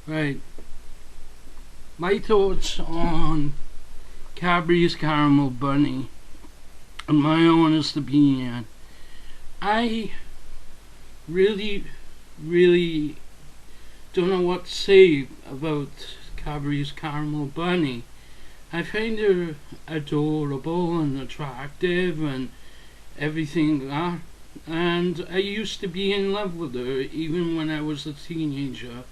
Right. My thoughts on Cadbury's Caramel Bunny, and my honest opinion. I really, really don't know what to say about Cadbury's Caramel Bunny. I find her adorable and attractive and everything like that. And I used to be in love with her even when I was a teenager.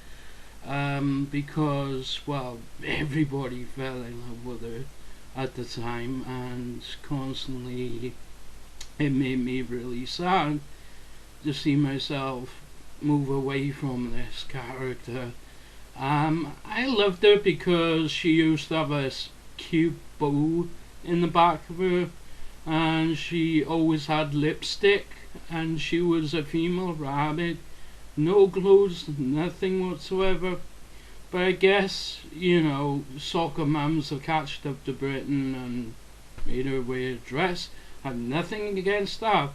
Because, well, everybody fell in love with her at the time, and constantly it made me really sad to see myself move away from this character. I loved her because she used to have a cute bow in the back of her, and she always had lipstick, and she was a female rabbit. No clothes, nothing whatsoever. But I guess, soccer mums have catched up to Britain and made her wear a dress. I've nothing against that.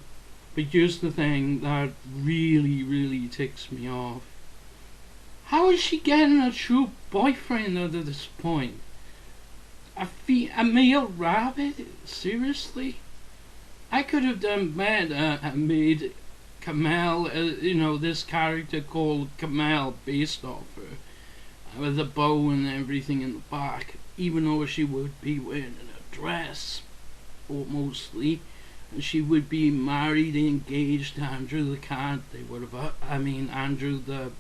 But here's the thing that really, really ticks me off. How is she getting a true boyfriend at this point? A male rabbit? Seriously? I could have done better and made Kamel, this character called Kamel based off her, with a bow and everything in the back, even though she would be wearing a dress, or mostly, and she would be married, engaged to Andrew the cat. They would have, Andrew the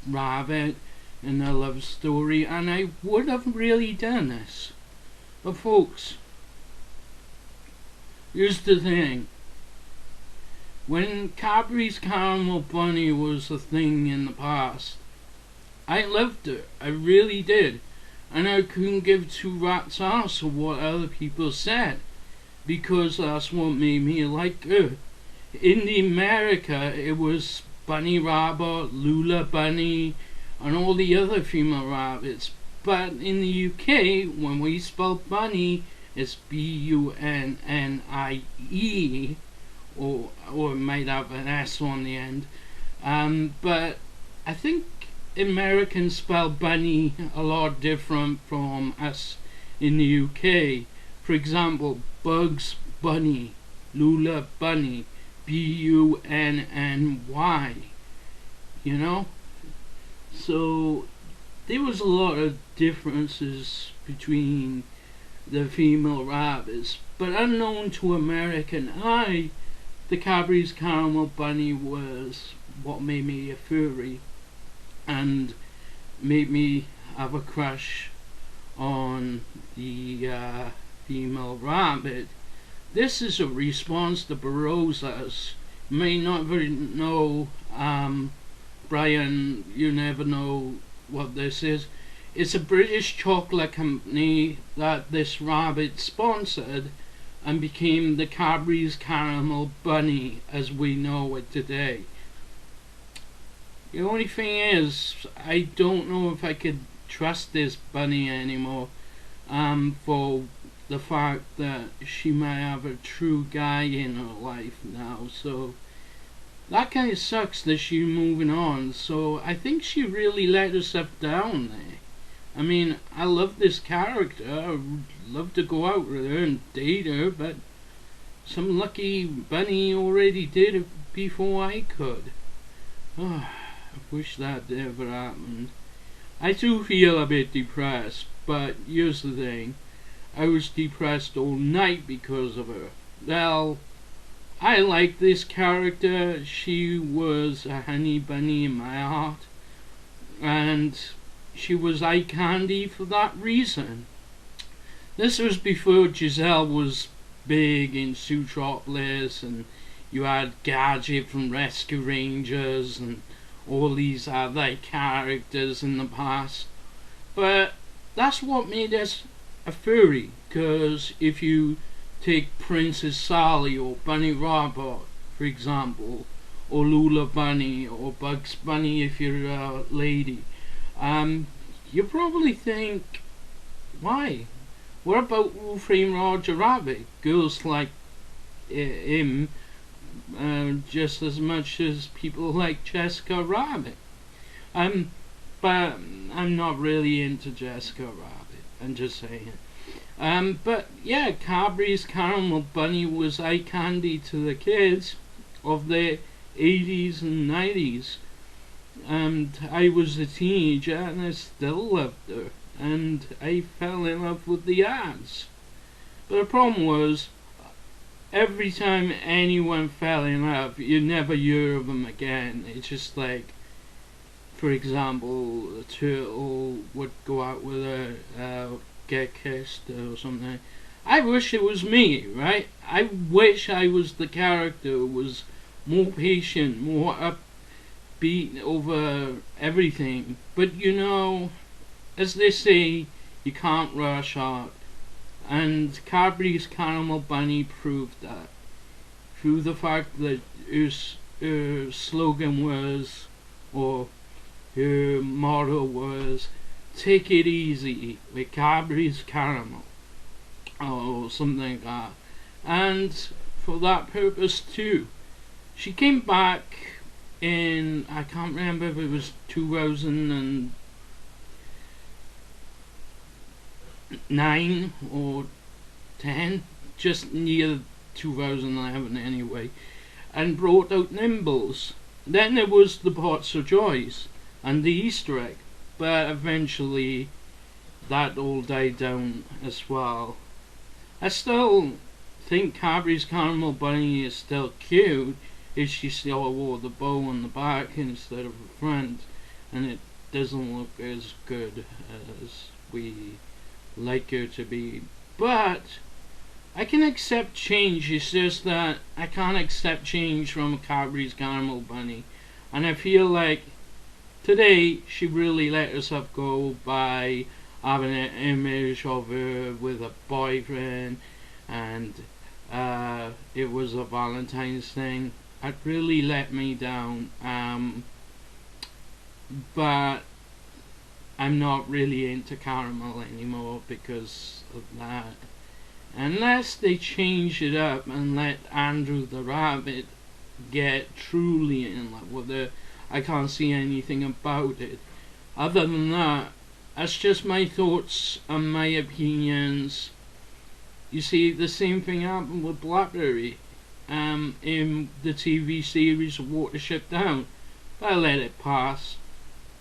rabbit in their love story, and I would have really done this. But folks, here's the thing. When Cadbury's Caramel Bunny was a thing in the past, I loved her. I really did. And I couldn't give two rats' ass of what other people said, because that's what made me like her. In the America, it was Bunny Rabbit, Lula Bunny, and all the other female rabbits. But in the UK, when we spell bunny, it's B-U-N-N-I-E, or it might have an S on the end. But I think Americans spell bunny a lot different from us in the UK. For example, Bugs Bunny, Lula Bunny, B-U-N-N-Y. So there was a lot of differences between the female rabbits, but unknown to American eye, the Cadbury's Caramel Bunny was what made me a furry and made me have a crush on the female rabbit. This is a response to Barosa's. You may not know, Brian, you never know what this is. It's a British chocolate company that this rabbit sponsored and became the Cadbury's Caramel Bunny as we know it today. The only thing is, I don't know if I could trust this bunny anymore, for the fact that she might have a true guy in her life now, so that kind of sucks that she's moving on. So I think she really let herself down there. I mean, I love this character. I would love to go out with her and date her, but some lucky bunny already did it before I could. Oh, I wish that never happened. I do feel a bit depressed, but here's the thing. I was depressed all night because of her. Well, I like this character. She was a honey bunny in my heart, and she was eye candy for that reason. This was before Giselle was big in Zootropolis, and you had Gadget from Rescue Rangers and all these other characters in the past. But that's what made us a furry, because if you take Princess Sally or Bunny Rabbit, for example, or Lula Bunny or Bugs Bunny if you're a lady, you probably think, why? What about Wolfram Roger Rabbit? Girls like him just as much as people like Jessica Rabbit. But I'm not really into Jessica Rabbit. I'm just saying. But yeah, Cadbury's Caramel Bunny was eye candy to the kids of the 80s and 90s. And I was a teenager and I still loved her. And I fell in love with the ads. But the problem was, every time anyone fell in love, you never hear of them again. It's just like, for example, a turtle would go out with a get kissed or something. I wish it was me, right? I wish I was the character who was more patient, more upbeat over everything. But you know, as they say, you can't rush art. And Cadbury's Caramel Bunny proved that. Through the fact that her slogan was, or her motto was, take it easy with Cadbury's Caramel, or something like that. And for that purpose too, she came back in, I can't remember if it was 2009 or 10, just near 2011 anyway, and brought out Nimbles. Then there was the Pots of Joys and the Easter egg, but eventually that all died down as well. I still think Cadbury's Caramel Bunny is still cute if she still wore the bow on the back instead of the front, and it doesn't look as good as we like her to be. But I can accept change. It's just that I can't accept change from Cadbury's Caramel Bunny, and I feel like today she really let herself go by having an image of her with a boyfriend, and it was a Valentine's thing. It really let me down. But I'm not really into caramel anymore because of that. Unless they change it up and let Andrew the Rabbit get truly in love with her, I can't see anything about it. Other than that, that's just my thoughts and my opinions. You see, the same thing happened with Blackberry in the TV series Watership Down. But I let it pass.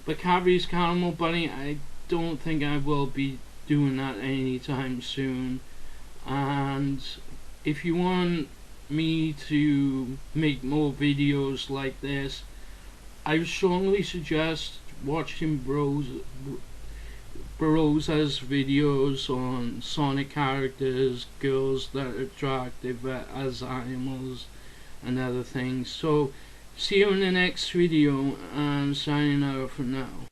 But Cadbury's Caramel Bunny, I don't think I will be doing that anytime soon. And if you want me to make more videos like this, I strongly suggest watching Brosa's videos on Sonic characters, girls that are attractive as animals, and other things. So see you in the next video, and signing out for now.